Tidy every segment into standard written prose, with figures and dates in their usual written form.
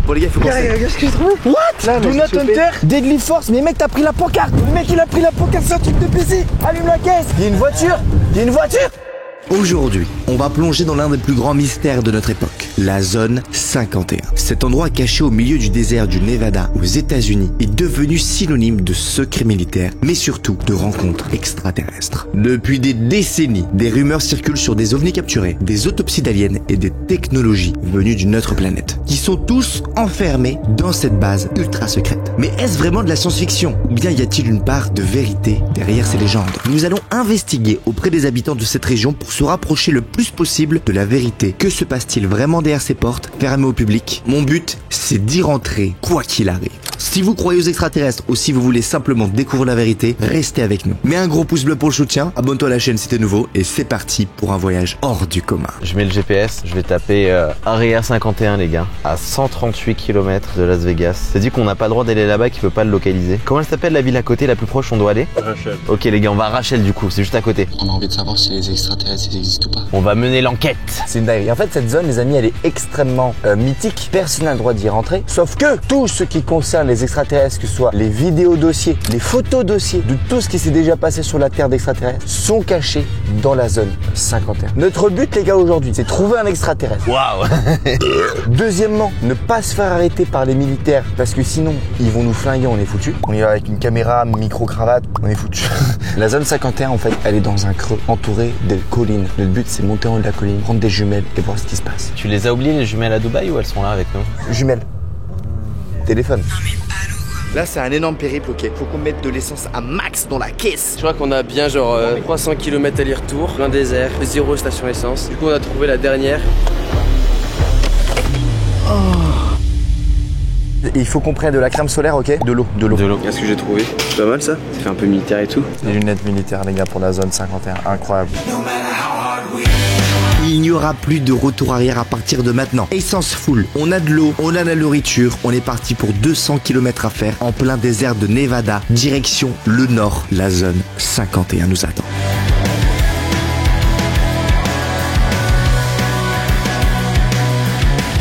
Bon les gars, il faut commencer. Regarde ce que je trouve. What? Do not enter, Deadly Force. Mais mec, t'as pris la pancarte. Le mec, il a pris la pancarte, c'est un truc de PC. Allume la caisse. Il y a une voiture. Il y a une voiture. Aujourd'hui, on va plonger dans l'un des plus grands mystères de notre époque, la zone 51. Cet endroit caché au milieu du désert du Nevada aux États-Unis est devenu synonyme de secret militaire, mais surtout de rencontres extraterrestres. Depuis des décennies, des rumeurs circulent sur des ovnis capturés, des autopsies d'aliens et des technologies venues d'une autre planète, qui sont tous enfermés dans cette base ultra secrète. Mais est-ce vraiment de la science-fiction? Ou bien y a-t-il une part de vérité derrière ces légendes? Nous allons investiguer auprès des habitants de cette région pour se rapprocher le plus possible de la vérité. Que se passe-t-il vraiment derrière ces portes fermées au public? Mon but, c'est d'y rentrer quoi qu'il arrive. Si vous croyez aux extraterrestres ou si vous voulez simplement découvrir la vérité, restez avec nous. Mets un gros pouce bleu pour le soutien, abonne-toi à la chaîne si t'es nouveau et c'est parti pour un voyage hors du commun. Je mets le GPS, je vais taper Area 51 les gars, à 138 km de Las Vegas. C'est dit qu'on n'a pas le droit d'aller là-bas, qu'il peut pas le localiser. Comment elle s'appelle la ville à côté, la plus proche on doit aller? Rachel. Ok les gars, on va à Rachel du coup, c'est juste à côté. On a envie de savoir si les extraterrestres ils existent ou pas. On va mener l'enquête. C'est une dinguerie. En fait, cette zone, les amis, elle est extrêmement mythique. Personne n'a le droit d'y rentrer. Sauf que tout ce qui concerne les extraterrestres, que ce soit les vidéos dossiers, les photos dossiers de tout ce qui s'est déjà passé sur la Terre d'extraterrestres, sont cachés dans la zone 51. Notre but, les gars, aujourd'hui, c'est trouver un extraterrestre. Waouh. Deuxièmement, ne pas se faire arrêter par les militaires parce que sinon, ils vont nous flinguer, on est foutu. On y va avec une caméra, micro-cravate, on est foutu. La zone 51, en fait, elle est dans un creux entouré de collines. Le but, c'est monter en haut de la colline, prendre des jumelles et voir ce qui se passe. Tu les as oubliées les jumelles à Dubaï ou elles sont là avec nous? Jumelles. Téléphone. Là, c'est un énorme périple, ok. Faut qu'on mette de l'essence à max dans la caisse. Je crois qu'on a bien genre 300 km aller-retour, plein désert, 0 station essence. Du coup, on a trouvé la dernière. Et il faut qu'on prenne de la crème solaire, ok? De l'eau. De l'eau. Qu'est-ce que j'ai trouvé? C'est pas mal ça? Ça fait un peu militaire et tout. Des lunettes militaires, les gars, pour la zone 51. Incroyable. Il n'y aura plus de retour arrière à partir de maintenant. Essence full, on a de l'eau, on a de la nourriture, on est parti pour 200 km à faire en plein désert de Nevada, direction le nord, la zone 51 nous attend.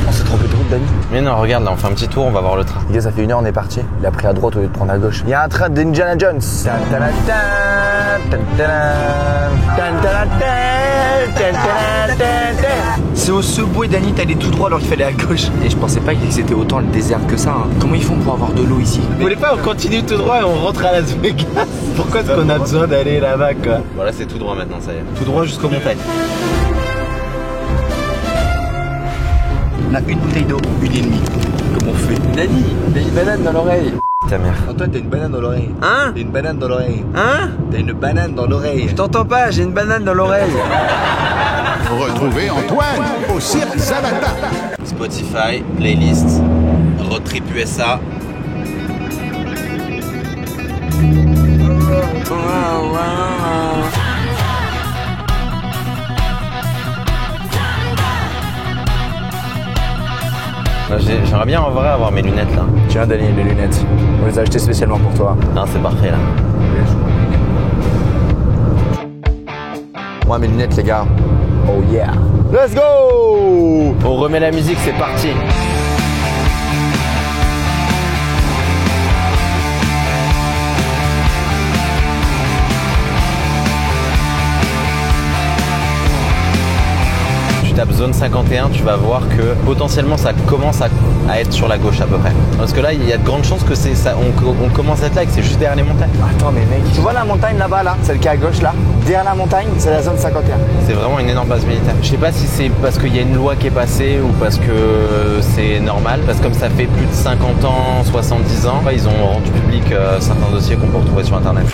On s'est trompé de route, Dani. Mais non, regarde là, on fait un petit tour, on va voir le train. Les gars, ça fait 1 heure, on est parti. Il a pris à droite au lieu de prendre à gauche. Il y a un train d'Indiana Jones. C'est au Subway, Dani, t'allais tout droit alors qu'il fallait à gauche. Et je pensais pas que c'était autant le désert que ça. Hein. Comment ils font pour avoir de l'eau ici? Vous voulez pas on continue tout droit et on rentre à Las Vegas? Pourquoi est-ce qu'on a besoin d'aller là-bas quoi? Voilà, c'est tout droit maintenant, ça y est. Tout droit jusqu'aux montagnes. On a une bouteille d'eau, une et demie. Comment on fait? Dani, t'as une banane dans l'oreille. Ta mère. Antoine, t'as une banane dans l'oreille. Hein? T'as une banane dans l'oreille. Hein? T'as une banane dans l'oreille. Je t'entends pas, j'ai une banane dans l'oreille. Retrouvez Antoine au Cirque Zavata. Spotify, playlist, Road Trip USA. J'aimerais bien en vrai avoir mes lunettes là. Tiens, Dani, les lunettes. On les a achetées spécialement pour toi. Non, c'est parfait là. Moi, mes lunettes, les gars. Oh yeah. Let's go! On remet la musique, c'est parti. Tu tapes zone 51, tu vas voir que potentiellement ça commence à être sur la gauche à peu près. Parce que là, il y a de grandes chances que c'est ça, on commence à être là et que c'est juste derrière les montagnes. Attends, mais mec, tu vois la montagne là-bas, là? Celle qui est à gauche, là? Derrière la montagne, c'est la zone 51. C'est vraiment une énorme base militaire. Je sais pas si c'est parce qu'il y a une loi qui est passée ou parce que c'est normal. Parce que comme ça fait plus de 50 ans, 70 ans, ils ont rendu public certains dossiers qu'on peut retrouver sur internet.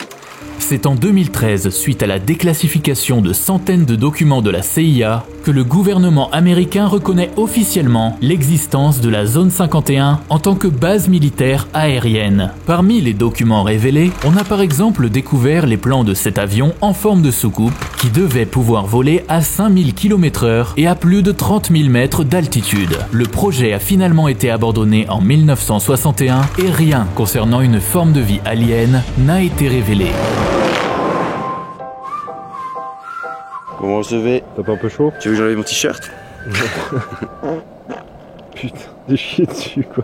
C'est en 2013, suite à la déclassification de centaines de documents de la CIA, que le gouvernement américain reconnaît officiellement l'existence de la zone 51 en tant que base militaire aérienne. Parmi les documents révélés, on a par exemple découvert les plans de cet avion en forme de soucoupe qui devait pouvoir voler à 5000 km/h et à plus de 30 000 mètres d'altitude. Le projet a finalement été abandonné en 1961 et rien concernant une forme de vie alien n'a été révélé. Comment on se fait? T'as pas un peu chaud? Tu veux que j'enlève mon t-shirt? Putain. de chier dessus quoi.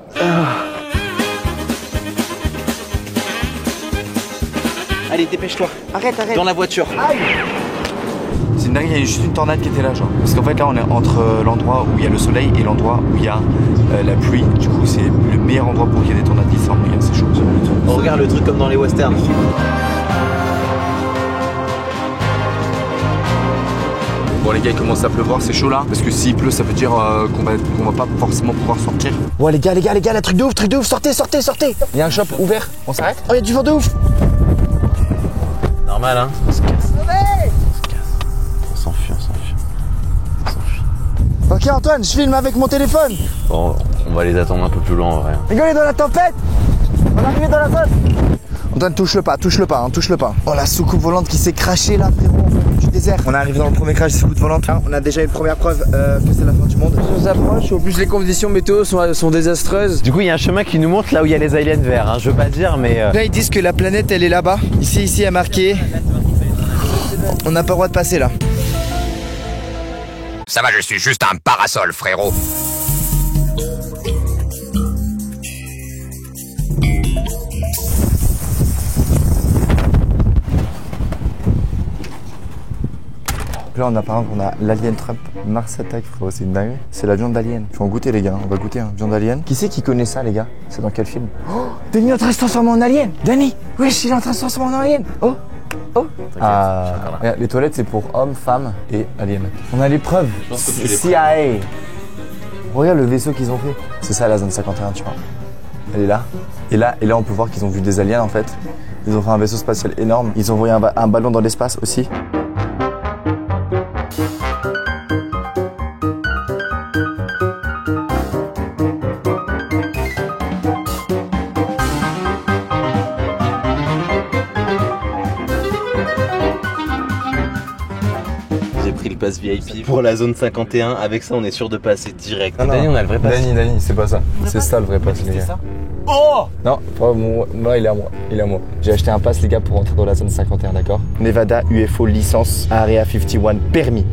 Allez, dépêche-toi. Arrête. Dans la voiture. C'est une dinguerie, il y a juste une tornade qui était là, genre. Parce qu'en fait, là, on est entre l'endroit où il y a le soleil et l'endroit où il y a la pluie. Du coup, c'est le meilleur endroit pour qu'il y ait des tornades qui sortent. Regarde, c'est chaud. On regarde le truc comme dans les westerns. Bon, les gars, il commence à pleuvoir, c'est chaud là. Parce que s'il pleut, ça veut dire qu'on va pas forcément pouvoir sortir. Ouais, les gars, la truc de ouf, sortez. Il y a un shop ouvert, on s'arrête? Oh, il y a du vent de ouf. Normal, hein. On se casse. On s'enfuit. Ok, Antoine, je filme avec mon téléphone. Bon, on va les attendre un peu plus loin en vrai. Les gars, on est dans la tempête. On est arrivé dans la zone. Antoine, touche le pas. Oh, la soucoupe volante qui s'est crachée là, frérot, du désert. On est arrivé dans le premier crash de soucoupe volante. On a déjà une première preuve que c'est la fin du monde. On s'approche, au plus les conditions météo sont désastreuses. Du coup, il y a un chemin qui nous montre là où il y a les aliens verts. Hein. Je veux pas dire, mais. Là, ils disent que la planète, elle est là-bas. Ici, est marqué. On n'a pas le droit de passer là. Ça va, je suis juste un parasol, frérot. Là, on a l'Alien Trump. Mars Attack, frérot, c'est une dinguerie. C'est la viande d'alien. Faut en goûter, les gars. On va goûter, hein. Viande d'alien. Qui c'est qui connaît ça, les gars? C'est dans quel film? Oh, Danny est en train de se transformer en alien. Danny, wesh, il est en train de se transformer en alien. Oh. Les toilettes, c'est pour hommes, femmes et aliens. On a les preuves. CIA. Regarde le vaisseau qu'ils ont fait. C'est ça, la zone 51, tu vois. Elle est là. Et là, on peut voir qu'ils ont vu des aliens, en fait. Ils ont fait un vaisseau spatial énorme. Ils ont envoyé un ballon dans l'espace aussi. J'ai pris le pass VIP pour la zone 51. Avec ça, on est sûr de passer direct. Dany, on a le vrai pass. Dany, c'est pas ça. C'est ça le vrai pass, les gars. Oh! Non, moi, il est à moi. J'ai acheté un pass, les gars, pour entrer dans la zone 51, d'accord? Nevada, UFO, licence, Area 51, permis.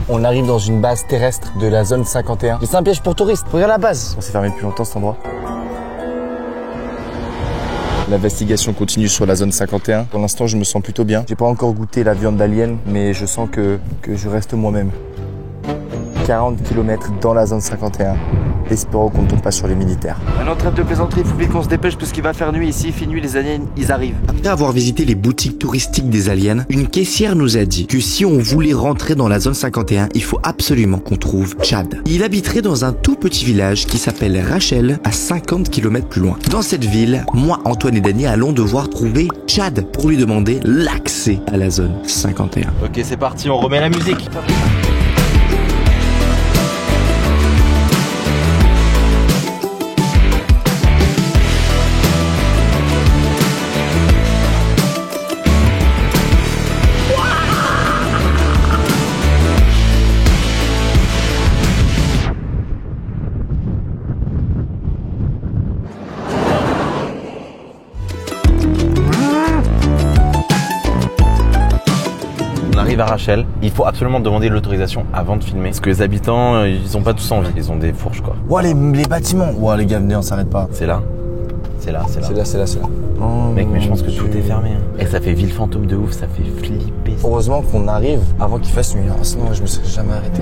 On arrive dans une base terrestre de la zone 51. C'est un piège pour touristes. Regarde la base. On s'est fermé depuis longtemps cet endroit. L'investigation continue sur la zone 51. Pour l'instant, je me sens plutôt bien. J'ai pas encore goûté la viande d'alien, mais je sens que je reste moi-même. 40 km dans la zone 51. Espérons qu'on ne tombe pas sur les militaires. Maintenant, trêve de plaisanterie, il faut vite qu'on se dépêche parce qu'il va faire nuit ici. Il fait nuit, les aliens, ils arrivent. Après avoir visité les boutiques touristiques des aliens, une caissière nous a dit que si on voulait rentrer dans la zone 51, il faut absolument qu'on trouve Chad. Il habiterait dans un tout petit village qui s'appelle Rachel, à 50 km plus loin. Dans cette ville, moi, Antoine et Dany allons devoir trouver Chad pour lui demander l'accès à la zone 51. Ok, c'est parti, on remet la musique. À Rachel, il faut absolument demander l'autorisation avant de filmer parce que les habitants ils ont pas tous envie, ils ont des fourches quoi. Ouah, les bâtiments. Ouah, les gars, venez, on s'arrête pas. C'est là. Oh, mec, mais je pense que tout est fermé. Hein. Et ça fait ville fantôme de ouf, ça fait flipper. Heureusement qu'on arrive avant qu'il fasse nuit, sinon je me serais jamais arrêté.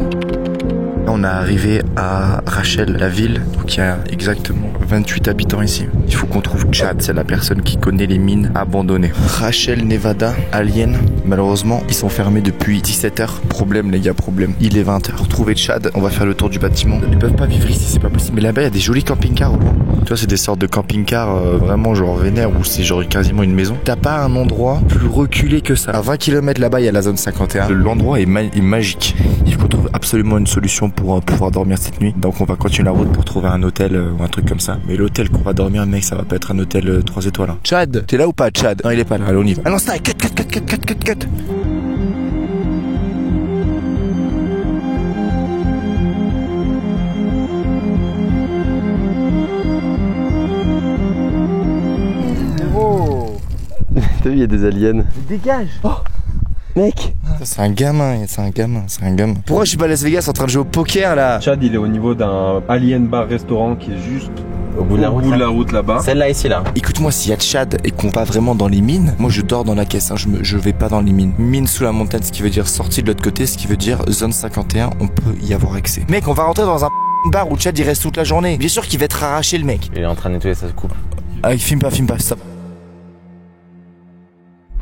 On est arrivé à Rachel, la ville, donc il y a exactement 28 habitants ici. Il faut qu'on trouve Chad, c'est la personne qui connaît les mines abandonnées. Rachel, Nevada, Alien, malheureusement, ils sont fermés depuis 17h. Problème les gars, problème. Il est 20h. Pour trouver Chad, on va faire le tour du bâtiment. Ils peuvent pas vivre ici, c'est pas possible. Mais là-bas, il y a des jolis camping-cars au loin. Tu vois, c'est des sortes de camping-cars vraiment genre vénère où c'est genre quasiment une maison. T'as pas un endroit plus reculé que ça. À 20 km là-bas, il y a la zone 51. L'endroit est magique. Il faut trouver absolument une solution pour pouvoir dormir cette nuit. Donc on va continuer la route pour trouver un hôtel ou un truc comme ça. Mais l'hôtel qu'on va dormir, mec, ça va pas être un hôtel 3 étoiles. Hein. Chad, t'es là ou pas, Chad? Non, il est pas là. Allez, on y va. Ah non, c'est cut. T'as vu, il y a des aliens. Dégage. Oh mec, c'est un gamin, c'est un gamin. Pourquoi je suis pas à Las Vegas en train de jouer au poker là? Chad, il est au niveau d'un alien bar restaurant qui est juste au bout de la route là-bas. Celle-là ici là. Écoute-moi, s'il y a Chad et qu'on va vraiment dans les mines, moi je dors dans la caisse, hein, je vais pas dans les mines. Mine sous la montagne, ce qui veut dire sortie de l'autre côté, ce qui veut dire zone 51, on peut y avoir accès. Mec, on va rentrer dans un bar où Chad il reste toute la journée. Bien sûr qu'il va être arraché le mec. Il est en train de nettoyer sa coupe. Ah, filme pas, stop.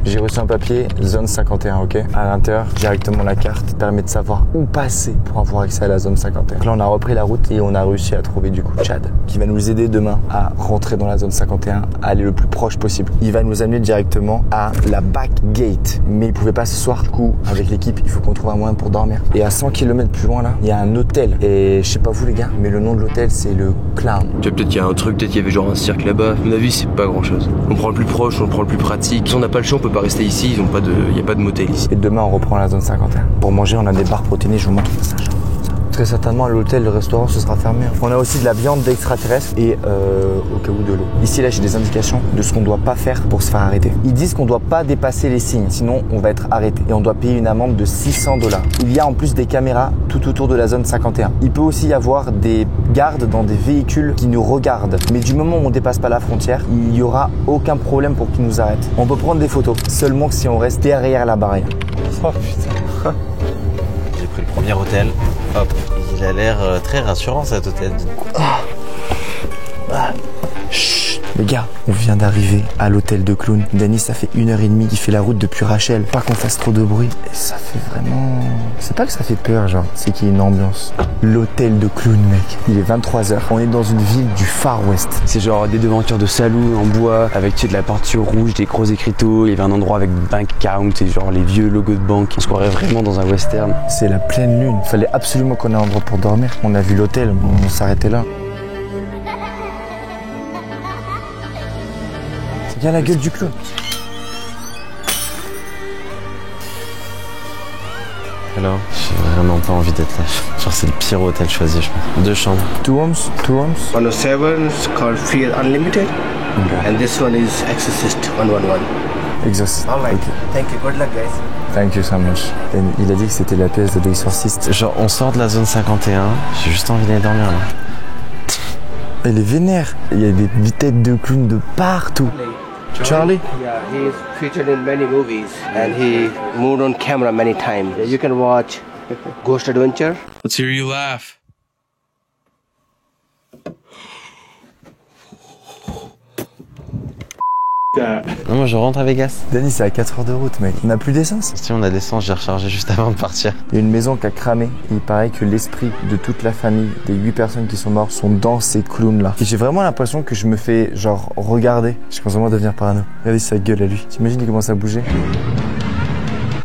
J'ai reçu un papier, zone 51, ok? À l'intérieur, directement la carte permet de savoir où passer pour avoir accès à la zone 51. Donc là, on a repris la route et on a réussi à trouver du coup Chad, qui va nous aider demain à rentrer dans la zone 51, à aller le plus proche possible. Il va nous amener directement à la back gate. Mais il pouvait pas ce soir. Du coup, avec l'équipe, il faut qu'on trouve un moyen pour dormir. Et à 100 km plus loin là, il y a un hôtel. Et je sais pas vous les gars, mais le nom de l'hôtel, c'est le Clown. Tu vois, peut-être qu'il y a un truc, peut-être qu'il y avait genre un cirque là-bas. À mon avis, c'est pas grand-chose. On prend le plus proche, on prend le plus pratique. Si on n'a pas le choix, on peut pas rester ici. Il n'y a pas de motel ici. Et demain, on reprend la zone 51. Pour manger, on a des barres protéinées. Je vous montre ça. Très certainement, l'hôtel, le restaurant, ce sera fermé. On a aussi de la viande d'extraterrestres et au cas où de l'eau. Ici, là, j'ai des indications de ce qu'on doit pas faire pour se faire arrêter. Ils disent qu'on doit pas dépasser les signes, sinon on va être arrêté. Et on doit payer une amende de $600. Il y a en plus des caméras tout autour de la zone 51. Il peut aussi y avoir des gardes dans des véhicules qui nous regardent. Mais du moment où on dépasse pas la frontière, il n'y aura aucun problème pour qu'ils nous arrêtent. On peut prendre des photos, seulement que si on reste derrière la barrière. Oh putain. J'ai pris le premier hôtel. Hop. Il a l'air très rassurant cet hôtel. Chut. Les gars, on vient d'arriver à l'hôtel de Clown. Danny, ça fait 1h30 qu'il fait la route depuis Rachel. Pas qu'on fasse trop de bruit. Et ça fait vraiment... C'est pas que ça fait peur, genre. C'est qu'il y a une ambiance. L'hôtel de Clown, mec. Il est 23h. On est dans une ville du Far West. C'est genre des devantures de saloon en bois, avec tu sais, de la peinture rouge, des gros écriteaux. Il y avait un endroit avec bank account et genre les vieux logos de banque. On se croirait vraiment dans un western. C'est la pleine lune. Fallait absolument qu'on ait un endroit pour dormir. On a vu l'hôtel, on s'arrêtait là. Regarde la gueule du clown. Alors, j'ai vraiment pas envie d'être là. Genre, c'est le pire hôtel choisi, je pense. 2 chambres. 2 rooms? 2 rooms? 107 is called Free Unlimited. Okay. And this one is Exorcist 111. Exorcist. Alright. Okay. Thank you. Good luck, guys. Thank you so much. Et il a dit que c'était la pièce de l'exorciste. Genre, on sort de la zone 51. J'ai juste envie d'aller dormir là. Elle est vénère. Il y a des têtes de clown de partout. Charlie? Yeah, he is featured in many movies and he moved on camera many times. You can watch Ghost Adventure. Let's hear you laugh. Non, moi je rentre à Vegas. Danny, c'est à 4 heures de route, mec. On n'a plus d'essence. Si on a d'essence, j'ai rechargé juste avant de partir. Il y a une maison qui a cramé. Il paraît que l'esprit de toute la famille, des 8 personnes qui sont mortes, sont dans ces clowns-là. Et j'ai vraiment l'impression que je me fais, genre, regarder. Je commence vraiment à devenir parano. Regardez sa gueule à lui. T'imagines, il commence à bouger.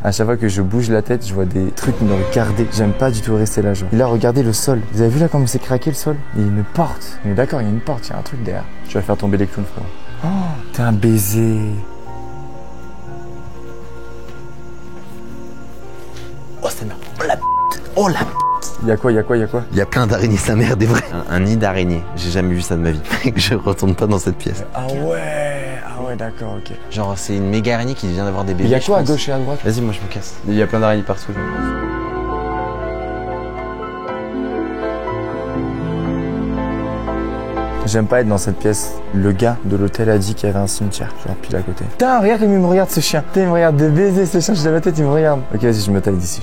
À chaque fois que je bouge la tête, je vois des trucs me regarder. J'aime pas du tout rester là, genre. Il a regardé le sol. Vous avez vu là comment c'est craqué le sol? Il y a une porte. On est d'accord, il y a une porte, il y a un truc derrière. Tu vas faire tomber les clowns, frère. Oh, t'es un baiser. Oh, c'est merde. Oh la p***. Oh la p***. Y'a quoi? Il y a plein d'araignées, sa mère, des vrais. Un nid d'araignées. J'ai jamais vu ça de ma vie. Je retourne pas dans cette pièce. Ah ouais, d'accord, ok. Genre, c'est une méga araignée qui vient d'avoir des bébés. Il y a quoi à gauche et à droite? Vas-y, moi je me casse. Il y a plein d'araignées partout. J'aime pas être dans cette pièce. Le gars de l'hôtel a dit qu'il y avait un cimetière, genre pile à côté. Putain, regarde comme il me regarde ce chien. Putain, il me regarde de baiser ce chien, je lève la tête, il me regarde. Ok, vas-y, je me taille d'ici.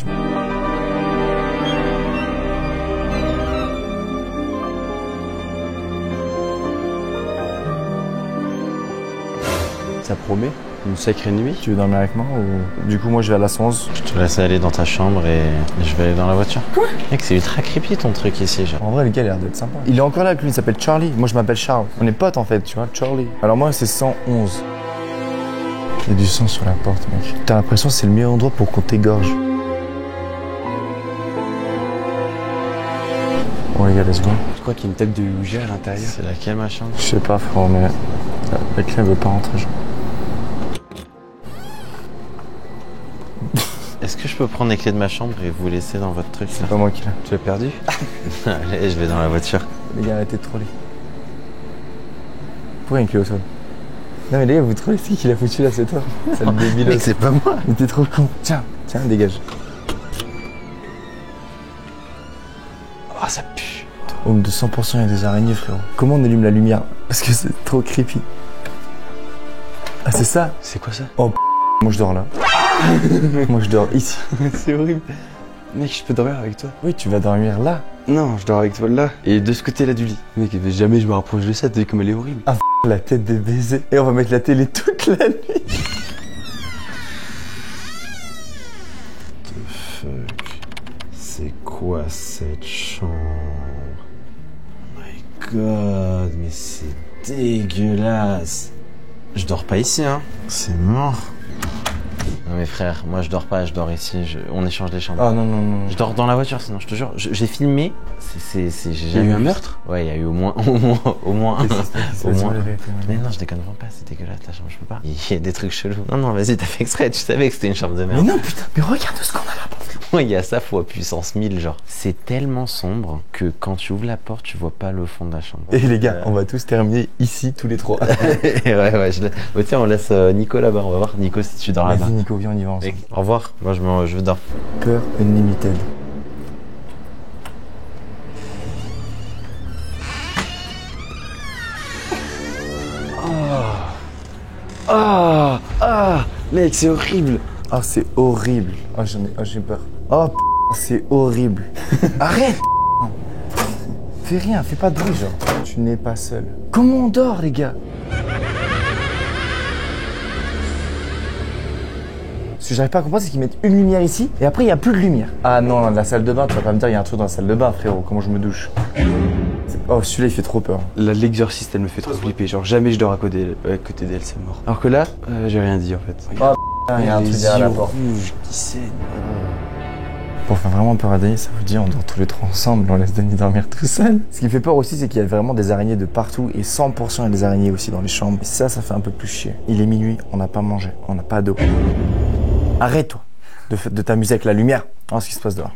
Ça promet une sacrée nuit. Tu veux dormir avec moi ou... Du coup, moi je vais à la 111. Je te laisse aller dans ta chambre et je vais aller dans la voiture. Quoi? Mec, c'est ultra creepy ton truc ici, genre. En vrai, le gars a l'air d'être sympa. Il est encore là, lui, il s'appelle Charlie. Moi, je m'appelle Charles. On est potes en fait, tu vois, Charlie. Alors moi, c'est 111. Il y a du sang sur la porte, mec. T'as l'impression que c'est le meilleur endroit pour qu'on t'égorge. Bon, les gars, let's go. Je crois qu'il y a une tête de Ouija à l'intérieur. C'est laquelle ma chambre? Je sais pas, frérot, mais la clé, elle veut pas rentrer, genre. Est-ce que je peux prendre les clés de ma chambre et vous laisser dans votre truc là? C'est pas moi qui l'ai. Tu l'as perdu? Allez, je vais dans la voiture. Les gars, arrêtez de troller. Pourquoi il y a une clé au sol? Non mais les gars, vous trouvez qu'il a foutu là, c'est toi? Ça le débile. C'est pas moi. Mais t'es trop con. Tiens, dégage. Oh, ça pue. Home de 100%, il y a des araignées, frérot. Comment on allume la lumière? Parce que c'est trop creepy. Ah, c'est ça? C'est quoi ça? Oh, moi je dors là. Moi je dors ici. C'est horrible. Mec, je peux dormir avec toi? Oui, tu vas dormir là. Non, je dors avec toi là. Et de ce côté-là du lit. Mec, jamais je me rapproche de ça, t'as vu comme elle est horrible. Ah, la tête des baisers. Et on va mettre la télé toute la nuit. The fuck? C'est quoi cette chambre? Oh my god, mais c'est dégueulasse. Je dors pas ici, hein. C'est mort. Non mais frère, moi je dors pas, je dors ici, on échange les chambres. Oh non. Je dors dans la voiture sinon, je te jure. J'ai filmé, Il y a eu un meurtre? Ouais, il y a eu au moins. Mais non, je déconne vraiment pas, c'est dégueulasse la chambre, je peux pas. Il y a des trucs chelous. Non, vas-y, t'as fait exprès, tu savais que c'était une chambre de merde. Mais non, putain, mais regarde ce qu'on a là. Ouais, il y a ça fois puissance 1000, genre. C'est tellement sombre que quand tu ouvres la porte, tu vois pas le fond de la chambre. Et les gars, on va tous terminer ici, tous les trois. ouais, tiens, on laisse Nico là-bas, on va voir Nico si tu dors là-bas. Vas-y Nico, viens, on y va ensemble. Au revoir, moi je dors. Peur Unlimited. Mec, c'est horrible. Ah, c'est horrible. Ah, j'ai peur. Oh, c'est horrible. Arrête. Fais rien, fais pas de bruit, genre. Tu n'es pas seul. Comment on dort, les gars? Ce que j'arrive pas à comprendre, c'est qu'ils mettent une lumière ici, et après, il n'y a plus de lumière. Ah non, la salle de bain, tu vas pas me dire, il y a un truc dans la salle de bain, frérot. Comment je me douche? Oh, celui-là, il fait trop peur. L'exorciste, elle me fait trop flipper. Genre, jamais je dors à côté d'elle, c'est mort. Alors que là, j'ai rien dit en fait. Oh, il y a un truc derrière la porte. Rouge qui saigne. Pour faire vraiment peur à Dany, ça vous dit, on dort tous les trois ensemble, on laisse Dany dormir tout seul. Ce qui me fait peur aussi, c'est qu'il y a vraiment des araignées de partout et 100% il y a des araignées aussi dans les chambres. Et ça fait un peu plus chier. Il est minuit, on n'a pas mangé, on n'a pas d'eau. Arrête-toi de t'amuser avec la lumière. Oh, ce qui se passe dehors.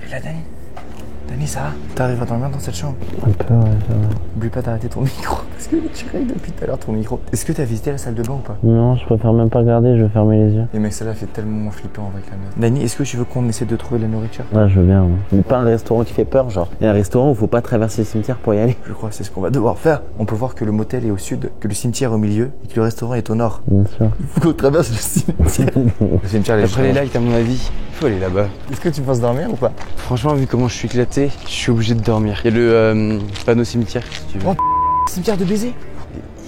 Et là, Dany, ça va? T'arrives à dormir dans cette chambre? Un peu, ouais, ça va. N'oublie pas d'arrêter ton micro, parce que tu règles depuis tout à l'heure ton micro. Est-ce que t'as visité la salle de bain ou pas? Non, je préfère même pas regarder, je vais fermer les yeux. Et mec, celle-là fait tellement flippant avec la note. Dany, est-ce que tu veux qu'on essaie de trouver de la nourriture? Ouais, je veux bien. Mais pas un restaurant qui fait peur, genre. Il y a un restaurant où faut pas traverser le cimetière pour y aller. Je crois que c'est ce qu'on va devoir faire. On peut voir que le motel est au sud, que le cimetière est au milieu et que le restaurant est au nord. Bien sûr. Il faut qu'on traverse le cimetière. Le cimetière, Après les lights, à mon avis, il faut aller là-bas. Est-ce que tu penses dormir ou pas? Franchement, vu comment je suis éclaté, je suis obligé de dormir. Il y a le panneau cimetière, si tu veux. Oh, cimetière de baiser.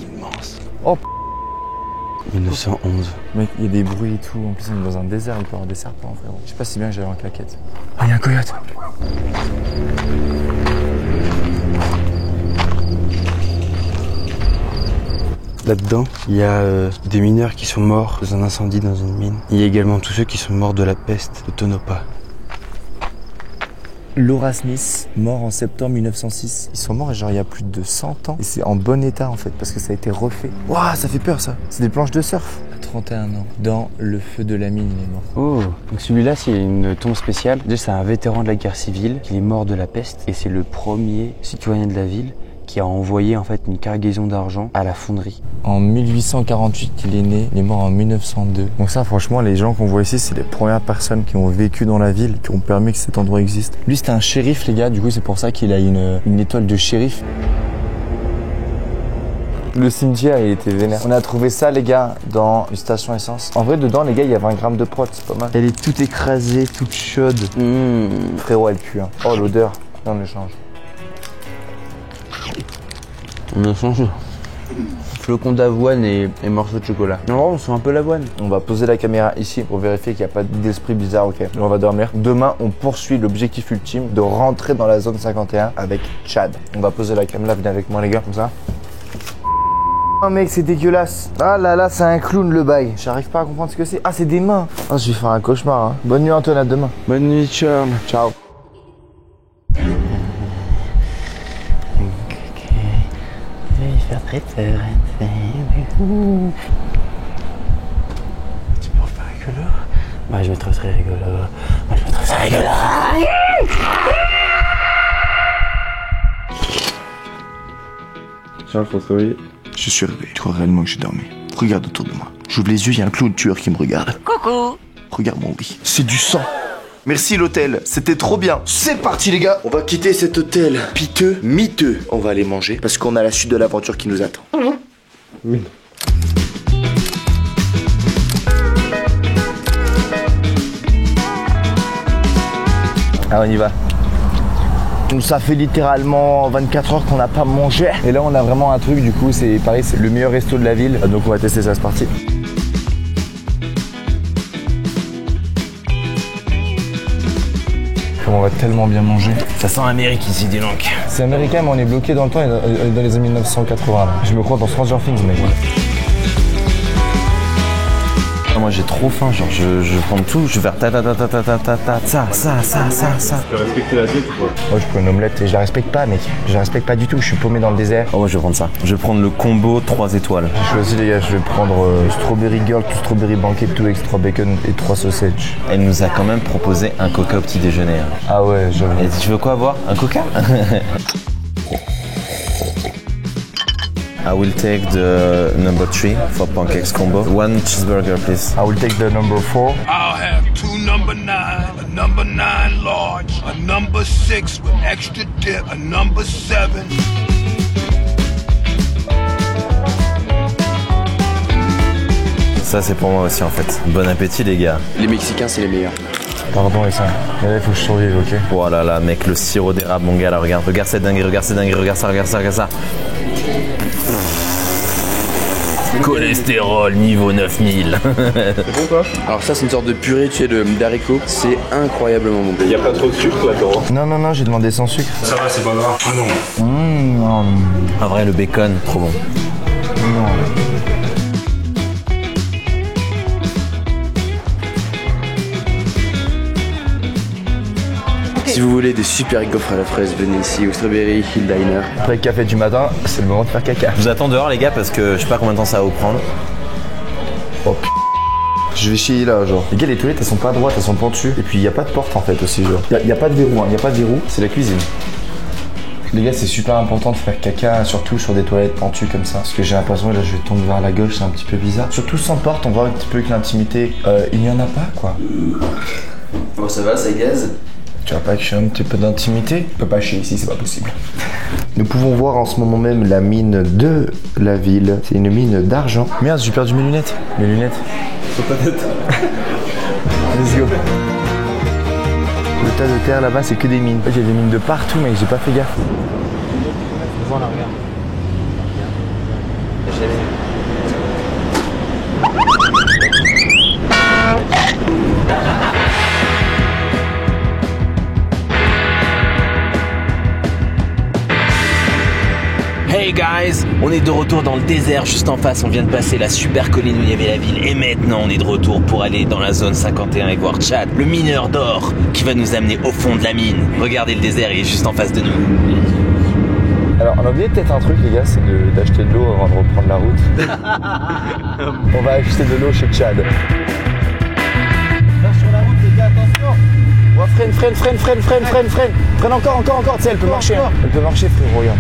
Immense. Oh, 1911. mec, il y a des bruits et tout. En plus, on est dans un désert, il peut y avoir des serpents, frérot. Je sais pas si bien que j'allais en claquette. Ah, il y a un coyote. Là-dedans, il y a des mineurs qui sont morts dans un incendie dans une mine. Il y a également tous ceux qui sont morts de la peste de Tonopah. Laura Smith, mort en septembre 1906. Ils sont morts genre il y a plus de 100 ans. Et c'est en bon état en fait, parce que ça a été refait. Waouh, ça fait peur ça. C'est des planches de surf. À 31 ans. Dans le feu de la mine, il est mort. Oh, donc celui-là, c'est une tombe spéciale. Déjà, c'est un vétéran de la guerre civile qui est mort de la peste. Et c'est le premier citoyen de la ville qui a envoyé en fait une cargaison d'argent à la fonderie. En 1848, il est né, il est mort en 1902. Donc ça, franchement, les gens qu'on voit ici, c'est les premières personnes qui ont vécu dans la ville, qui ont permis que cet endroit existe. Lui, c'était un shérif, les gars, du coup, c'est pour ça qu'il a une étoile de shérif. Le cimetière, il était vénère. On a trouvé ça, les gars, dans une station essence. En vrai, dedans, les gars, il y a 20 grammes de prot, c'est pas mal. Elle est toute écrasée, toute chaude. Frérot, elle pue, hein. Oh, l'odeur. Là, on échange. On échange flocons d'avoine et morceaux de chocolat. Non, on sent un peu l'avoine. On va poser la caméra ici pour vérifier qu'il n'y a pas d'esprit bizarre, ok. On va dormir. Demain, on poursuit l'objectif ultime de rentrer dans la zone 51 avec Chad. On va poser la caméra, venez avec moi les gars, comme ça. Oh mec, c'est dégueulasse. Ah là là, c'est un clown le bail. J'arrive pas à comprendre ce que c'est. Ah, c'est des mains. Ah, je vais faire un cauchemar, hein. Bonne nuit Antoine, à demain. Bonne nuit Charles. Ciao. Très peur. Tu me trouves pas rigolo? Moi je me trouve très rigolo. Moi je me trouve très rigolo. Charles, faut se réveiller. Je suis réveillé. Tu crois réellement que j'ai dormi? Regarde autour de moi. J'ouvre les yeux, il y a un clown tueur qui me regarde. Coucou. Regarde mon lit. C'est du sang. Merci l'hôtel, c'était trop bien. C'est parti les gars. On va quitter cet hôtel piteux, miteux. On va aller manger parce qu'on a la suite de l'aventure qui nous attend. Oui. Ah, on y va. Ça fait littéralement 24 heures qu'on n'a pas mangé. Et là, on a vraiment un truc, du coup, c'est pareil, c'est le meilleur resto de la ville. Donc, on va tester ça, c'est parti. On va tellement bien manger. Ça sent l'Amérique ici, dis donc. C'est américain, mais on est bloqué dans le temps et dans les années 1980. Là. Je me crois dans Stranger Things, mec. Moi j'ai trop faim, genre je vais prendre tout, je vais faire ça. Tu vas respecter la diète ou quoi? Moi je prends une omelette et je la respecte pas, mec. Je la respecte pas du tout, je suis paumé dans le désert. Oh moi je vais prendre ça. Je vais prendre le combo 3 étoiles. J'ai choisi les gars, je vais prendre strawberry girl, tout strawberry banquet, tout extra bacon et 3 sausages. Elle nous a quand même proposé un coca au petit déjeuner. Hein. Ah ouais, j'avoue. Et tu veux quoi avoir? Un coca? I will take the number 3 for pancakes combo. 1 cheeseburger, please. I will take the number 4. I'll have 2 number 9, a number 9 large, a number 6 with extra dip, a number 7. Ça c'est pour moi aussi en fait. Bon appétit les gars. Les Mexicains c'est les meilleurs. Pardon les ça. Mais là il faut que je survive, ok? Oh là là mec, le sirop d'érable mon gars là, regarde cette dinguerie, regarde ça. Cholestérol niveau 9000. C'est bon quoi? Alors ça c'est une sorte de purée tu sais d'haricots. C'est incroyablement bon. Y'a pas trop de sucre là-dedans? Non, j'ai demandé sans sucre. Ça va, c'est pas grave. Ah non. Non. En vrai le bacon, trop bon. Non. Si vous voulez des super gaufres à la fraise, venez ici au Strawberry Hill Diner. Après le café du matin, c'est le moment de faire caca. Je vous attends dehors les gars parce que je sais pas combien de temps ça va vous prendre. Oh p***. Je vais chier là, genre. Les gars, les toilettes elles sont pas à droite, elles sont pentues. Et puis il y a pas de porte en fait aussi, genre. Y a pas de verrou, hein. Y a pas de verrou, c'est la cuisine. Les gars, c'est super important de faire caca, surtout sur des toilettes pentues comme ça. Parce que j'ai l'impression que là, je vais tomber vers la gauche, c'est un petit peu bizarre. Surtout sans porte, on voit un petit peu que l'intimité, il n'y en a pas quoi. Bon, ça va, ça gaze? Tu vois pas que je suis un petit peu d'intimité? Je peux pas chier ici, c'est pas possible. Nous pouvons voir en ce moment même la mine de la ville. C'est une mine d'argent. Merde, j'ai perdu mes lunettes. Mes lunettes. Sur ta tête. Let's go. Le tas de terre là-bas, c'est que des mines. Il y a des mines de partout, mec, j'ai pas fait gaffe. Voilà, regarde. Hey guys, on est de retour dans le désert juste en face, on vient de passer la super colline où il y avait la ville et maintenant on est de retour pour aller dans la zone 51 et voir Chad, le mineur d'or qui va nous amener au fond de la mine. Regardez le désert, il est juste en face de nous. Alors on a oublié peut-être un truc les gars, c'est d'acheter de l'eau avant de reprendre la route. On va acheter de l'eau chez Chad. Sur la route les gars, attention. Oh, freine. Freine encore, tu sais, elle peut marcher. Hein. Elle peut marcher frérot, regarde.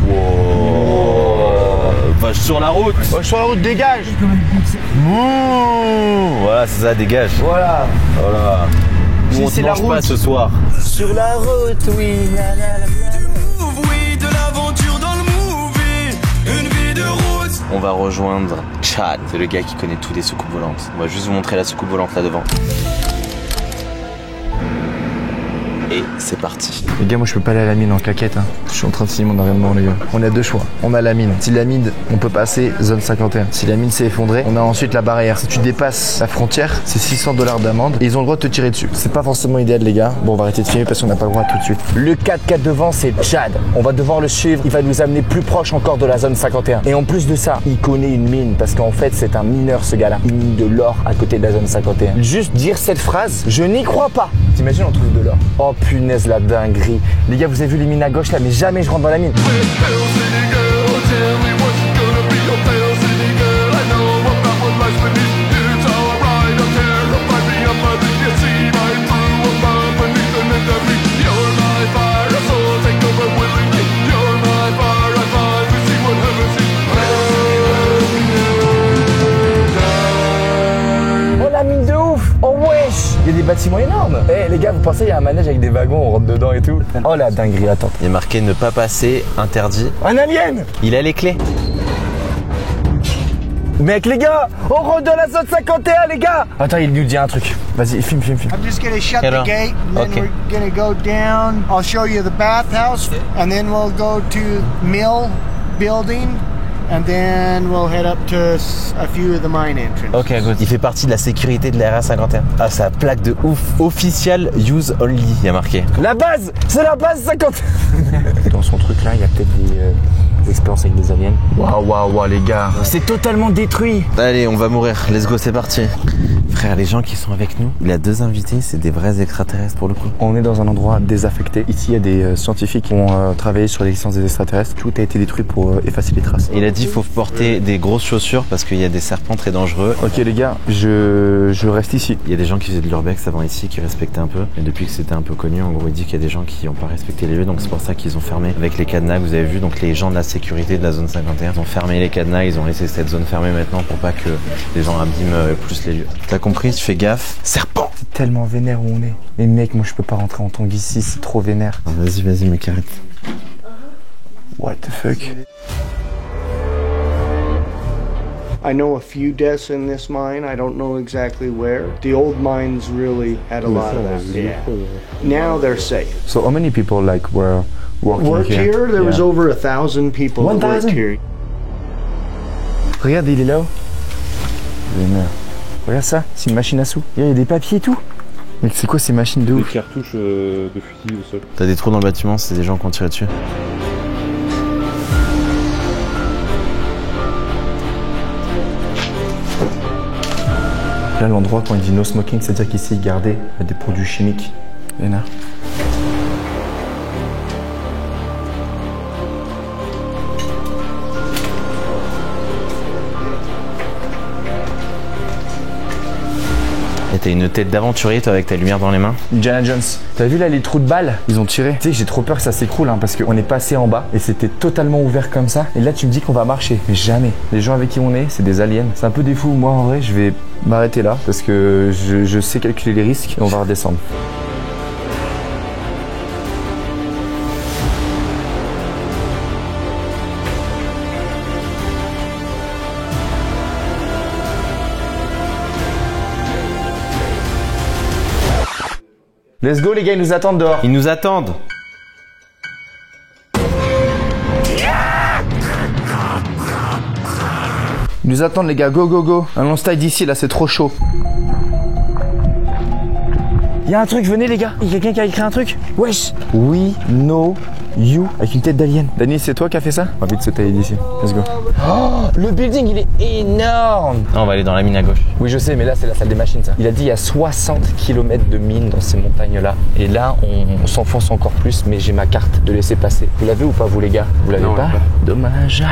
Wow. Vache sur la route. Vache sur la route, dégage. Voilà, c'est ça, dégage. Voilà. Où on c'est ne la mange route. pas ce soir. Sur la route, oui. Oui, de l'aventure dans le movie, une vie de route. On va rejoindre Chad, c'est le gars qui connaît tout des soucoupes volantes. On va juste vous montrer la soucoupe volante là devant. Et c'est parti. Les gars, moi je peux pas aller à la mine en claquette. Hein. Je suis en train de signer mon environnement, les gars. On a deux choix. On a la mine. Si la mine, on peut passer zone 51. Si la mine s'est effondrée, on a ensuite la barrière. Si tu dépasses la frontière, c'est $600 d'amende et ils ont le droit de te tirer dessus. C'est pas forcément idéal, les gars. Bon, on va arrêter de filmer parce qu'on n'a pas le droit tout de suite. Le 4x4 devant, c'est Chad. On va devoir le suivre. Il va nous amener plus proche encore de la zone 51. Et en plus de ça, il connaît une mine parce qu'en fait, c'est un mineur, ce gars-là. Il mine de l'or à côté de la zone 51. Juste dire cette phrase, je n'y crois pas. T'imagines, on trouve de l'or. Oh punaise, la dinguerie. Les gars, vous avez vu les mines à gauche là, mais jamais je rentre dans la mine. bâtiment énorme. Eh les gars, vous pensez il y a un manège avec des wagons, on rentre dedans et tout. Oh la dinguerie, attends. Il est marqué ne pas passer, interdit. Un alien. Il a les clés. Mec les gars, on rentre dans la zone 51 les gars. Attends, il nous dit un truc. Vas-y, filme. I'm just gonna shut Hello. the gate, and then Okay. we're gonna go down. I'll show you the bathhouse, and then we'll go to mill building, and then we'll head up to a few of the mine entrances. Ok, good. Il fait partie de la sécurité de la RA51. Ah, sa plaque de ouf. Official use only, il y a marqué. La base, c'est la base 50. Dans son truc là, il y a peut-être des expériences avec des aliens. Waouh, les gars. C'est totalement détruit. Allez, on va mourir. Let's go, c'est parti. Frère, les gens qui sont avec nous, il a 2 invités, c'est des vrais extraterrestres pour le coup. On est dans un endroit désaffecté. Ici, il y a des scientifiques qui ont travaillé sur l'existence des extraterrestres. Tout a été détruit pour effacer les traces. Il a dit qu'il faut porter des grosses chaussures parce qu'il y a des serpents très dangereux. Ok les gars, je reste ici. Il y a des gens qui faisaient de l'urbex avant ici, qui respectaient un peu. Et depuis que c'était un peu connu, en gros, il dit qu'il y a des gens qui n'ont pas respecté les lieux. Donc c'est pour ça qu'ils ont fermé avec les cadenas que vous avez vu. Donc les gens de la sécurité de la zone 51 ont fermé les cadenas. Ils ont laissé cette zone fermée maintenant pour pas que les gens abîment plus les lieux. T'as compris? Tu fais gaffe. Serpent! C'est tellement vénère où on est. Mais mec, moi je peux pas rentrer en tangue ici, c'est trop vénère. Ah, vas-y, mec, arrête. What the fuck? I know a few deaths in this mine. I don't know exactly where. The old mines really had a lot of that. Yeah. Now they're safe. So how many people like were working Worked here? There was over 1,000 people that worked 1,000? here. Regarde, il est là-haut. Vénère. Regarde ça, c'est une machine à sous. Il y a des papiers et tout. Mec, c'est quoi ces machines de ouf? Des cartouches de fusil au sol. T'as des trous dans le bâtiment, c'est des gens qui ont tiré dessus. Là, l'endroit, quand il dit no smoking, c'est-à-dire qu'ici, il gardait des produits chimiques. Vénère. Et t'as une tête d'aventurier, toi, avec ta lumière dans les mains. Indiana Jones. T'as vu là les trous de balles? Ils ont tiré. Tu sais, j'ai trop peur que ça s'écroule parce qu'on est passé en bas et c'était totalement ouvert comme ça. Et là, tu me dis qu'on va marcher. Mais jamais. Les gens avec qui on est, c'est des aliens. C'est un peu des fous. Moi, en vrai, je vais m'arrêter là parce que je sais calculer les risques et on va redescendre. Let's go les gars, ils nous attendent dehors. Ils nous attendent. Ils nous attendent les gars, go go go. Un long style d'ici là, c'est trop chaud. Il y a un truc, venez les gars. Il y a quelqu'un qui a écrit un truc. Wesh. We know you. Avec une tête d'alien. Dani, c'est toi qui as fait ça? On va vite se tailler d'ici. Let's go. Oh, le building il est énorme. Non, on va aller dans la mine à gauche. Oui je sais, mais là c'est la salle des machines ça. Il a dit il y a 60 km de mines dans ces montagnes là. Et là on s'enfonce encore plus, mais j'ai ma carte de laisser passer. Vous l'avez ou pas vous les gars? Vous l'avez pas? Dommage.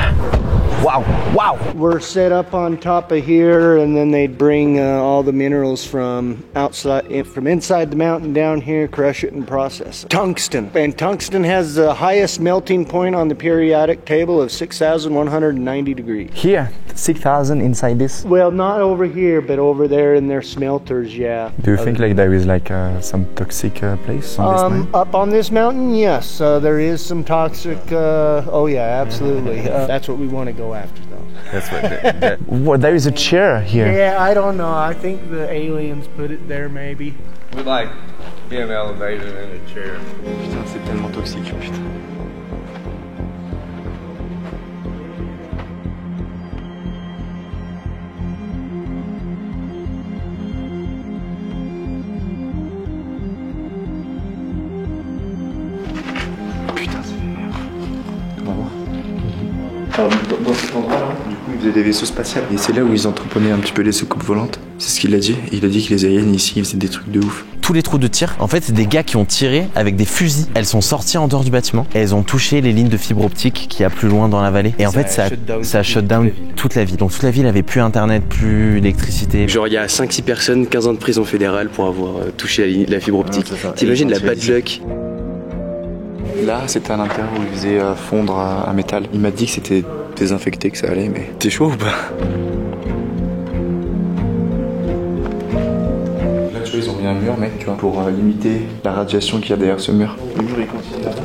Wow, wow. We're set up on top of here, and then they'd bring all the minerals from outside, from inside the mountain down here, crush it and process it. Tungsten. And tungsten has the highest melting point on the periodic table of 6,190 degrees. Here, 6,000 inside this. Well, not over here, but over there in their smelters, yeah. Do you think like there is like some toxic place on this mine? Up on this mountain, yes, there is some toxic. Oh yeah, absolutely. That's what we want to go after, though. That's what. Well, there is a chair here. Yeah, I don't know. I think the aliens put it there, maybe. We'd like be an elevator and a chair. Putain, c'est tellement toxique, putain. Dans cet endroit-là, du coup, ils faisaient des vaisseaux spatials. Et c'est là où ils entreprenaient un petit peu les soucoupes volantes. C'est ce qu'il a dit. Et il a dit que les aliens ici, ils faisaient des trucs de ouf. Tous les trous de tir, en fait, c'est des gars qui ont tiré avec des fusils. Elles sont sorties en dehors du bâtiment et elles ont touché les lignes de fibre optique qu'il y a plus loin dans la vallée. Et en fait, ça a shut down toute la ville. Donc toute la ville avait plus internet, plus électricité. Genre, il y a 5-6 personnes, 15 ans de prison fédérale pour avoir touché la fibre optique. T'imagines la bad luck? Là, c'était à l'intérieur où il faisait fondre un métal. Il m'a dit que c'était désinfecté, que ça allait, mais t'es chaud ou pas? Là, tu vois, ils ont mis un mur, mec, tu vois, pour limiter la radiation qu'il y a derrière ce mur. Le mur, il continue là-bas.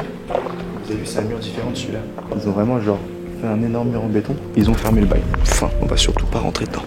Vous avez vu, c'est un mur différent de celui-là. Ils ont vraiment, genre, fait un énorme mur en béton. Ils ont fermé le bail. Enfin, on va surtout pas rentrer dedans.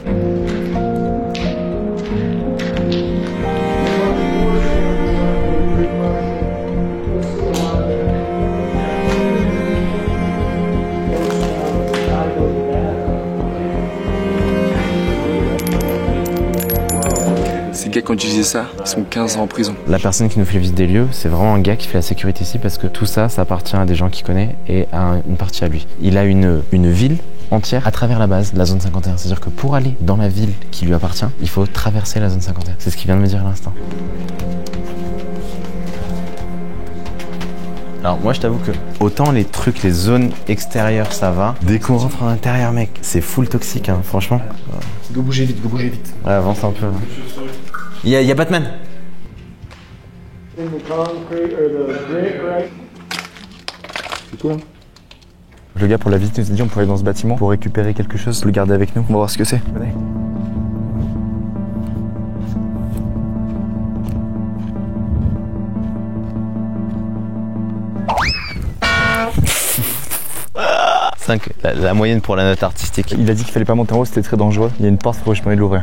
Quand tu disais ça, ils sont 15 ans en prison. La personne qui nous fait visiter des lieux, c'est vraiment un gars qui fait la sécurité ici parce que tout ça, ça appartient à des gens qu'il connaît et à une partie à lui. Il a une ville entière à travers la base, la zone 51. C'est-à-dire que pour aller dans la ville qui lui appartient, il faut traverser la zone 51. C'est ce qu'il vient de me dire à l'instant. Alors moi je t'avoue que autant les trucs, les zones extérieures ça va, dès qu'on rentre en intérieur mec, c'est full toxique hein, franchement. Go bouger vite, go bouger vite. Ouais, avance un peu. Il y a Batman. C'est tout là. Le gars pour la visite nous a dit on pourrait aller dans ce bâtiment pour récupérer quelque chose, le garder avec nous. On va voir ce que c'est. Venez. La moyenne pour la note artistique. Il a dit qu'il fallait pas monter en haut, c'était très dangereux. Il y a une porte, faut que je m'en l'ouvrir.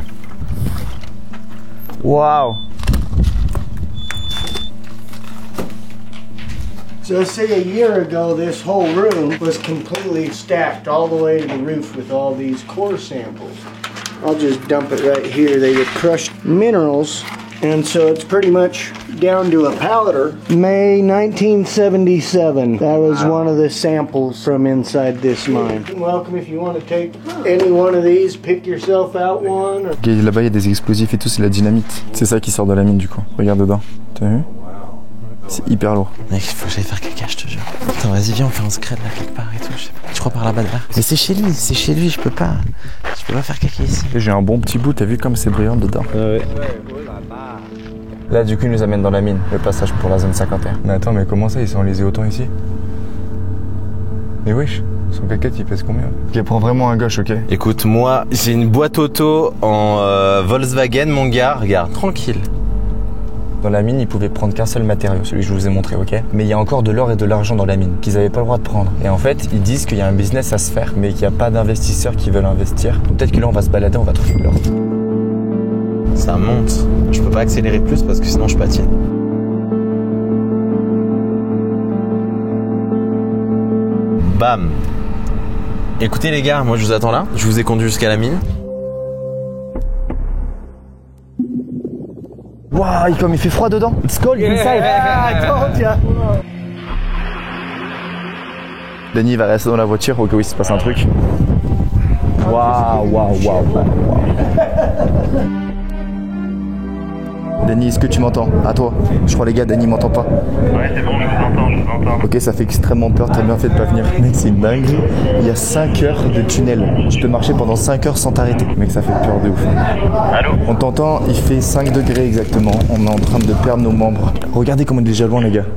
Waouh! So say a year ago, this whole room was completely stacked all the way to the roof with all these core samples. I'll just dump it right here. They were crushed minerals, and so it's pretty much down to a powder. May 1977. That was one of the samples from inside this mine. You're welcome if you want to take any one of these, pick yourself out one. Or... Là-bas, il y a des explosifs et tout, c'est la dynamite. C'est ça qui sort de la mine du coup. Regarde dedans. T'as vu? C'est hyper lourd. Mec, il faut que j'aille faire caca, je te jure. Attends, vas-y, viens, on fait un secret là quelque part et tout. Je sais pas. Tu crois par là-bas derrière? Mais c'est chez lui, je peux pas. Je peux pas faire caca ici. J'ai un bon petit bout, t'as vu comme c'est brillant dedans? Ouais. Là, du coup, il nous amène dans la mine, le passage pour la zone 51. Mais attends, mais comment ça, ils sont enlisés autant ici? Mais wesh, son caquette, il pèse combien? Il prend vraiment un gauche, ok? Écoute, moi, j'ai une boîte auto en Volkswagen, mon gars. Regarde, tranquille. Dans la mine, ils pouvaient prendre qu'un seul matériau, celui que je vous ai montré, ok? Mais il y a encore de l'or et de l'argent dans la mine, qu'ils n'avaient pas le droit de prendre. Et en fait, ils disent qu'il y a un business à se faire, mais qu'il n'y a pas d'investisseurs qui veulent investir. Peut-être que là, on va se balader, on va trouver de l'or. Ça monte. Je peux pas accélérer plus parce que sinon je patine. Bam. Écoutez les gars, moi je vous attends là. Je vous ai conduit jusqu'à la mine. Waouh, comme il fait froid dedans. It's cold inside. I told ya. Danny va rester dans la voiture au cas où il se passe un truc. Waouh. Danny, est-ce que tu m'entends? À toi. Je crois les gars, Danny m'entend pas. Ouais, c'est bon, je vous entends. Ok, ça fait extrêmement peur, t'as bien fait de pas venir. Mec, c'est une dinguerie. Il y a 5 heures de tunnel. Tu peux marcher pendant 5 heures sans t'arrêter. Mec, ça fait peur de ouf. Allô? On t'entend, il fait 5 degrés exactement. On est en train de perdre nos membres. Regardez comme on est déjà loin, les gars.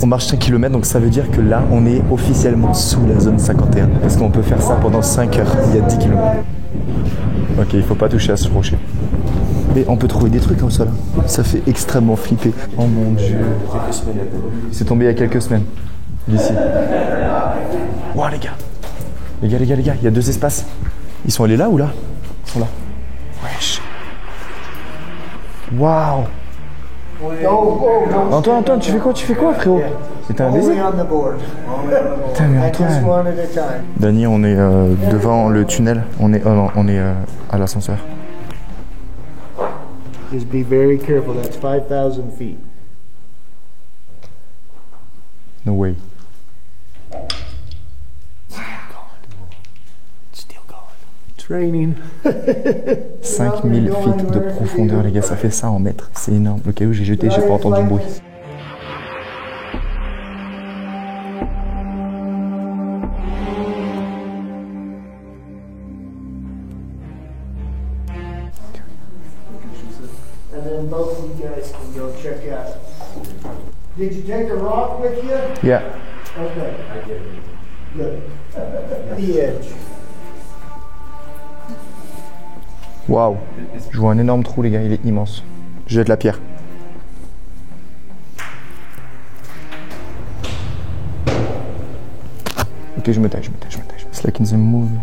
On marche 5 km, donc ça veut dire que là, on est officiellement sous la zone 51. Parce qu'on peut faire ça pendant 5 heures. Il y a 10 km. Ok, il faut pas toucher à ce rocher. Mais on peut trouver des trucs comme ça là. Ça fait extrêmement flipper. Oh mon dieu. C'est tombé il y a quelques semaines. D'ici. Wow les gars. Les gars, il y a 2 espaces. Ils sont allés là ou là? Ils sont là. Wesh. Waouh. Antoine, tu fais quoi frérot? Mais t'as un baiser? Putain mais Antoine. Dany, on est devant le tunnel. On est à l'ascenseur. Just be very careful. That's 5,000 feet. No way. Still going. It's raining. 5000 feet de profondeur, les gars, ça fait ça en mètres. C'est énorme. Le cas où j'ai jeté, j'ai pas entendu le bruit. And then both of you guys can go check out. Did you take a rock with you? Yeah. Okay. I did. Good. The edge. Waouh. Je vois un énorme trou, les gars, il est immense. Je jette la pierre. Ok, je me taille. It's like in the movie.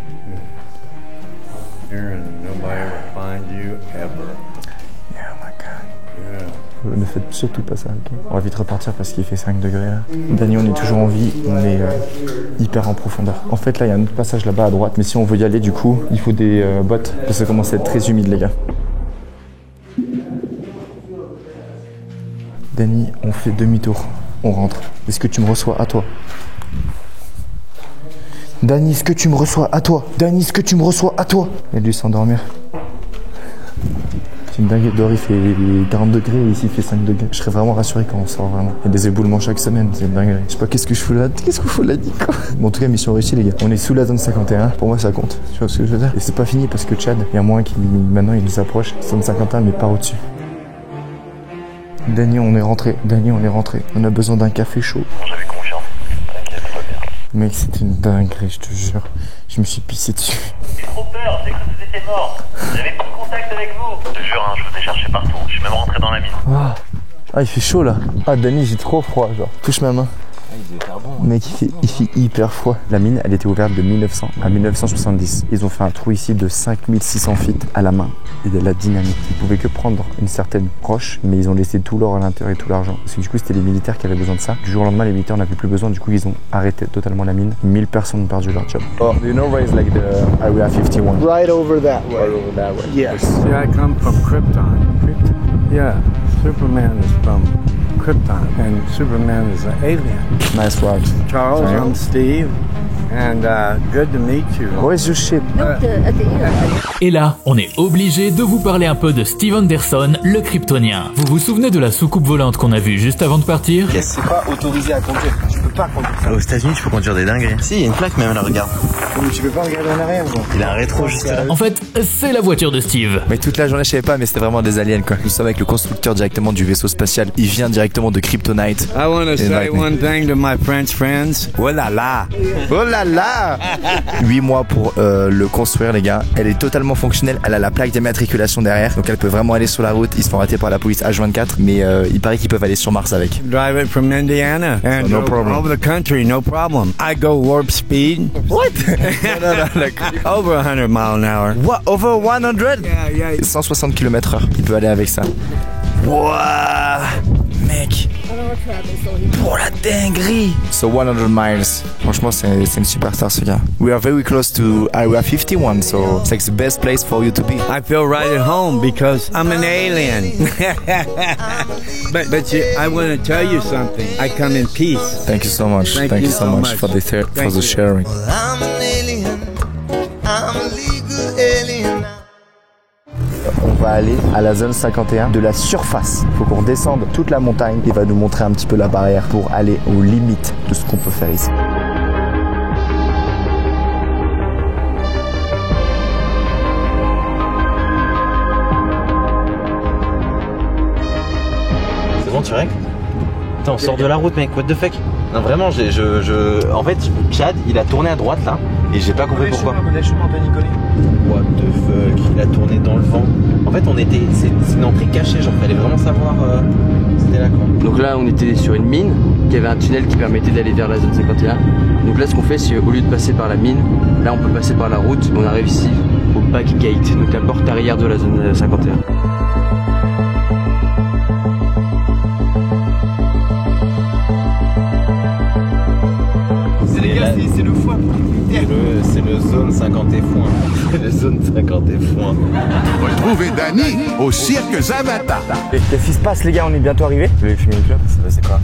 Nobody will find you ever. Yeah, my God. Ne faites surtout pas ça, ok? On va vite repartir parce qu'il fait 5 degrés là. Dani, on est toujours en vie, on est hyper en profondeur. En fait, là, il y a un autre passage là-bas à droite, mais si on veut y aller, du coup, il faut des bottes parce que ça commence à être très humide, les gars. Dani, on fait demi-tour, on rentre. Est-ce que tu me reçois à toi? Dani, est-ce que tu me reçois à toi? Dani, est-ce que tu me reçois à toi? Il a dû s'endormir. C'est une dingue. Dehors il fait 40 degrés et ici il fait 5 degrés. Je serais vraiment rassuré quand on sort vraiment. Il y a des éboulements chaque semaine, c'est une dinguerie. Je sais pas qu'est-ce que je fous là. Qu'est-ce qu'on fout là, Nico? Bon, en tout cas, mission réussie, les gars. On est sous la zone 51. Pour moi, ça compte. Tu vois ce que je veux dire? Et c'est pas fini parce que Tchad, il y a moins qui maintenant il s'approche. Zone 51, mais par au-dessus. Dani, on est rentré. On a besoin d'un café chaud. J'avais confiance. T'inquiète, tout va bien. Mec, c'était une dinguerie, je te jure. Je me suis pissé dessus. J'ai trop peur, j'ai cru que vous étiez mort. J'avais pas de contact avec vous. Je te jure, hein, je vous ai cherché partout. Je suis même rentré dans la mine. Ah, il fait chaud là. Ah, Dani, j'ai trop froid, genre. Touche ma main. Mec, il fait hyper froid. La mine, elle était ouverte de 1900 à 1970. Ils ont fait un trou ici de 5600 feet à la main et de la dynamite. Ils pouvaient que prendre une certaine roche, mais ils ont laissé tout l'or à l'intérieur et tout l'argent. Parce que du coup, c'était les militaires qui avaient besoin de ça. Du jour au lendemain, les militaires n'avaient plus besoin. Du coup, ils ont arrêté totalement la mine. 1000 personnes ont perdu leur job. Oh, do you know where is like the Area 51? Right over that way. Right over that way. Yes. See, I come from Krypton. Yeah, Superman is from Krypton, and Superman is an alien. Nice work. Charles, I'm Steve, and good to meet you. Where's your ship? Et là, on est obligé de vous parler un peu de Steve Anderson, le Kryptonien. Vous vous souvenez de la soucoupe volante qu'on a vue juste avant de partir? C'est pas autorisé à conduire. Tu peux pas conduire. Aux États-Unis, tu peux conduire des dingueries. Si, il y a une plaque même, là, regarde. Mais tu peux pas regarder en arrière, quoi. Il a un rétro juste là. En fait, c'est la voiture de Steve. Mais toute la journée, je savais pas, mais c'était vraiment des aliens, quoi. Nous sommes avec le constructeur directement du vaisseau spatial. Il vient directement de Kryptonite. I want to say one thing to my French friends. Oh là là! Oh là là! 8 mois pour le construire, les gars. Elle est totalement fonctionnelle. Elle a la plaque d'immatriculation derrière. Donc elle peut vraiment aller sur la route. Ils se font arrêter par la police H24. Mais il paraît qu'ils peuvent aller sur Mars avec. Drive it from Indiana and no problem. over the country, no problem. I go warp speed. What? Over 100 miles an hour. What? Over 100? Yeah. 160 km/h. Il peut aller avec ça. Wouah! Mec! Pour la dinguerie! So 100 miles. Franchement, c'est une superstar, ce gars. We are very close to Area 51, so it's like the best place for you to be. I feel right at home because I'm an alien. but I want to tell you something. I come in peace. Thank you so much. Thank you so much for the sharing. Well, I'm an alien. I'm a legal alien. On va aller à la zone 51 de la surface. Il faut qu'on redescende toute la montagne. Il va nous montrer un petit peu la barrière pour aller aux limites de ce qu'on peut faire ici. C'est bon, tu règles? Attends, on sort de la route, mec, what the fuck? Non, vraiment, en fait, Chad, il a tourné à droite, là, et j'ai pas compris pourquoi. What the fuck? Il a tourné dans le vent. En fait, c'est une entrée cachée, genre, fallait vraiment savoir, c'était là, quoi. Donc là, on était sur une mine, qui avait un tunnel qui permettait d'aller vers la zone 51. Donc là, ce qu'on fait, c'est au lieu de passer par la mine, là, on peut passer par la route. On arrive ici, au back gate, donc la porte arrière de la zone 51. C'est le foie. C'est le zone 50 et foin. C'est le zone 50 et foin. Retrouvez Dani au cirque Zavata. Qu'est-ce qui se passe, les gars? On est bientôt arrivés. Vous voulez fumer une clope? C'est quoi?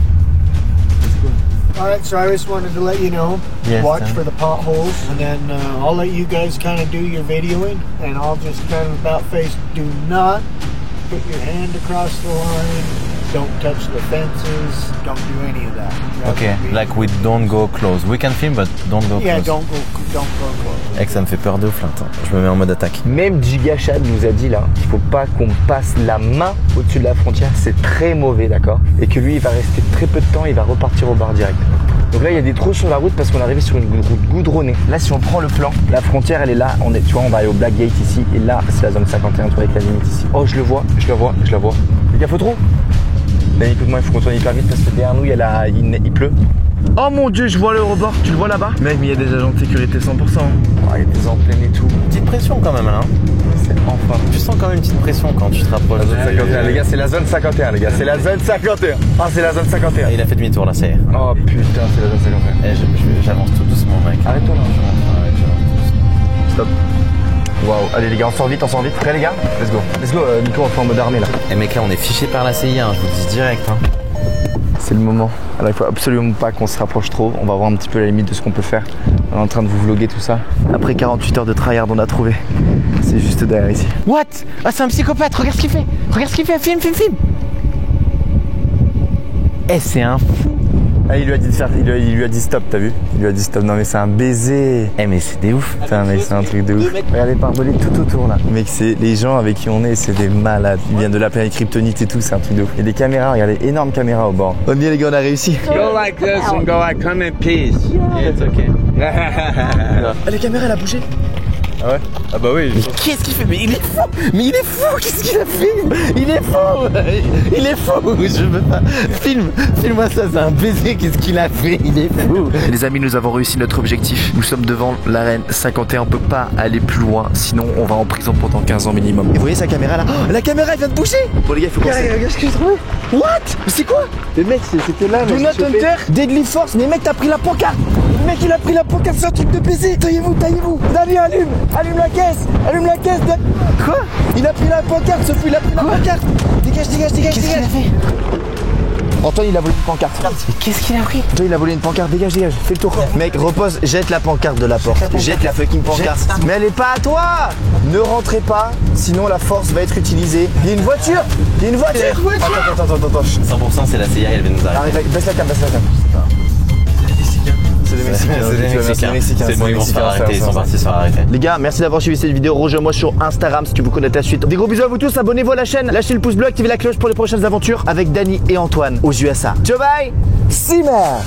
Alright, so I just wanted to let you know, watch for the potholes, and then I'll let you guys kind of do your videoing, and I'll just kind of about face, do not put your hand across the line, don't touch the fences, don't do any of that. Ok, like we don't go close. We can film, but don't go close. Yeah, don't go close. Mec, ça me fait peur de ouf là, attends, je me mets en mode attaque. Même Giga Chad nous a dit là qu'il faut pas qu'on passe la main au-dessus de la frontière, c'est très mauvais, d'accord? Et que lui, il va rester très peu de temps, il va repartir au bar direct. Donc là, il y a des trous sur la route parce qu'on est arrivé sur une route goudronnée. Là, si on prend le plan, la frontière, elle est là. Tu vois, on va aller au Black Gate ici. Et là, c'est la zone 51, tu vois, avec la limite ici. Oh, je le vois. Les gars, faut trop. Ben, écoute-moi, il faut qu'on tourne hyper vite parce que derrière nous, il pleut. Oh mon dieu, je vois le rebord, tu le vois là-bas? Mec, mais il y a des agents de sécurité 100%. Oh, il y a des antennes et tout. Petite pression quand même, là. C'est enfin. Tu sens quand même une petite pression quand tu te rapproches. La zone 51, les gars, c'est la zone 51, les gars. C'est la zone 51. Ah, c'est la zone 51. Il a fait demi-tour là, ça y est. Oh putain, c'est la zone 51. J'avance tout doucement, mec. Arrête-toi là. Stop. Waouh, allez les gars, on sort vite. Prêt les gars? Let's go, Nico, on fait en mode armée là. Et mec, là, on est fiché par la CIA, je vous le dis direct. C'est le moment. Alors il faut absolument pas qu'on se rapproche trop. On va voir un petit peu la limite de ce qu'on peut faire. On est en train de vous vlogger tout ça. Après 48 heures de tryhard, on a trouvé. C'est juste derrière ici. What? Ah, c'est un psychopathe, regarde ce qu'il fait. Filme. Eh, c'est un fou. Ah, il lui a dit stop, t'as vu? Il lui a dit stop. Non mais c'est un baiser. Eh mais c'est des ouf. Putain mec, c'est un truc de ouf. Regardez pare-balais tout autour là. Mec, c'est les gens avec qui on est, c'est des malades. Ils viennent de la planète Kryptonite et tout, c'est un truc de ouf. Il y a des caméras, regardez, énormes caméras au bord. On y est les gars, on a réussi. Go like this and go like come in peace. Yeah, it's okay. Ah, la caméra elle a bougé. Ah ouais? Ah bah oui. Mais qu'est-ce qu'il fait? Mais il est fou. Qu'est-ce qu'il a fait? Il est fou. Je veux pas. Filme-moi ça, c'est un baiser. Qu'est-ce qu'il a fait? Il est fou. Les amis, nous avons réussi notre objectif. Nous sommes devant l'arène 51. On peut pas aller plus loin, sinon on va en prison pendant 15 ans minimum. Et vous voyez sa caméra là? Oh, la caméra elle vient de bouger. Bon les gars, il faut qu'on Regarde ce que j'ai trouvé. What? Mais c'est quoi? Le mec, c'était là. Do not enter, Deadly Force. Mais mec, t'as pris la pancarte. Le mec, il a pris la pancarte, c'est un truc de baiser. Taillez-vous. Dani, allume la caisse. Quoi? Il a pris la pancarte, Sophie, il a pris la pancarte. Dégage. Qu'est-ce qu'il a fait? Antoine, il a volé une pancarte. Mais qu'est-ce qu'il a pris? Antoine, il a volé une pancarte. Dégage. Fais le tour. Mec, repose, jette la pancarte de la porte. Jette la fucking pancarte. Mais elle est pas à toi. Ne rentrez pas, sinon la force va être utilisée. Il y a une voiture. Attends. 100% c'est la CIA, elle vient nous arriver. Arrête, baisse la cam. C'est des Mexicains. C'est bon, ils vont se faire arrêter, ils sont partis se faire arrêter. Les gars, merci d'avoir suivi cette vidéo. Rejoins-moi sur Instagram si tu veux connaître la suite. Des gros bisous à vous tous, abonnez-vous à la chaîne, lâchez le pouce bleu, activez la cloche pour les prochaines aventures avec Dani et Antoine aux USA. Ciao bye, Simmer.